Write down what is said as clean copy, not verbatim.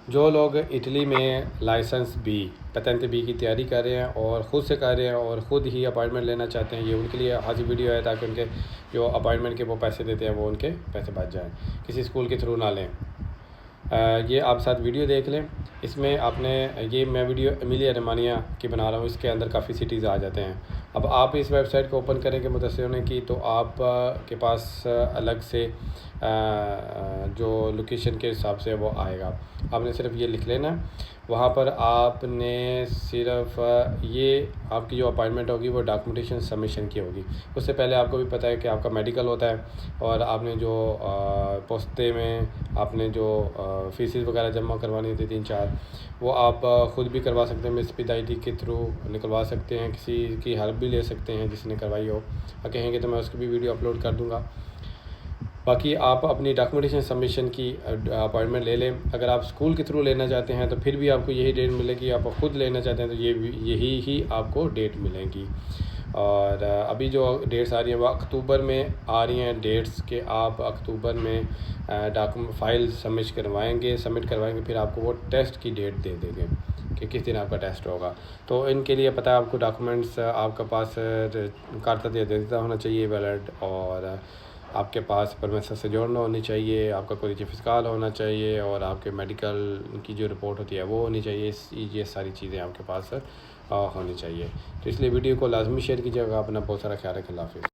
जो लोग इटली में लाइसेंस बी पेटेंट बी की तैयारी कर रहे हैं और ख़ुद से कर रहे हैं और ख़ुद ही अपॉइंटमेंट लेना चाहते हैं, ये उनके लिए आज वीडियो है ताकि उनके जो अपॉइंटमेंट के वो पैसे देते हैं वो उनके पैसे बच जाएं, किसी स्कूल के थ्रू ना लें। ये आप साथ वीडियो देख लें। इसमें आपने ये मैं वीडियो एमिलिया रोमानिया की बना रहा हूँ, इसके अंदर काफ़ी सिटीज़ आ जाते हैं। अब आप इस वेबसाइट को ओपन करेंगे मुतसिरों की, तो आप के पास अलग से जो लोकेशन के हिसाब से वो आएगा। आपने सिर्फ ये लिख लेना है, वहाँ पर आपने सिर्फ ये आपकी जो अपॉइंटमेंट होगी वो डॉक्यूमेंटेशन सबमिशन की होगी। उससे पहले आपको भी पता है कि आपका मेडिकल होता है और आपने जो पोस्ते में आपने जो फ़ीसेस वगैरह जमा करवानी थी 3-4, वो आप ख़ुद भी करवा सकते हैं, मिस पिदाइटी के थ्रू निकलवा सकते हैं, किसी की हेल्प भी ले सकते हैं जिसने करवाई हो। और कहेंगे तो मैं उसकी भी वीडियो अपलोड कर दूँगा। बाकी आप अपनी डॉक्यूमेंटेशन सबमिशन की अपॉइंटमेंट ले लें। अगर आप स्कूल के थ्रू लेना चाहते हैं तो फिर भी आपको यही डेट मिलेगी, आप ख़ुद लेना चाहते हैं तो यही ही आपको डेट मिलेगी। और अभी जो डेट्स आ रही हैं वो अक्टूबर में आ रही हैं डेट्स के, आप अक्टूबर में फाइल सबमिट करवाएंगे, फिर आपको वो टेस्ट की डेट दे देंगे कि किस दिन आपका टेस्ट होगा। तो इनके लिए पता है आपको डॉक्यूमेंट्स आपके पास कार्ता देता होना चाहिए वैलिड, और आपके पास परमिशन से जोड़ना होनी चाहिए, आपका कोई फिस्काल होना चाहिए, और आपके मेडिकल की जो रिपोर्ट होती है वो होनी चाहिए। ये सारी चीज़ें आपके पास होनी चाहिए। तो इसलिए वीडियो को लाजमी शेयर कीजिएगा। अपना बहुत सारा ख्याल रखें। अल्लाह हाफ़िज़।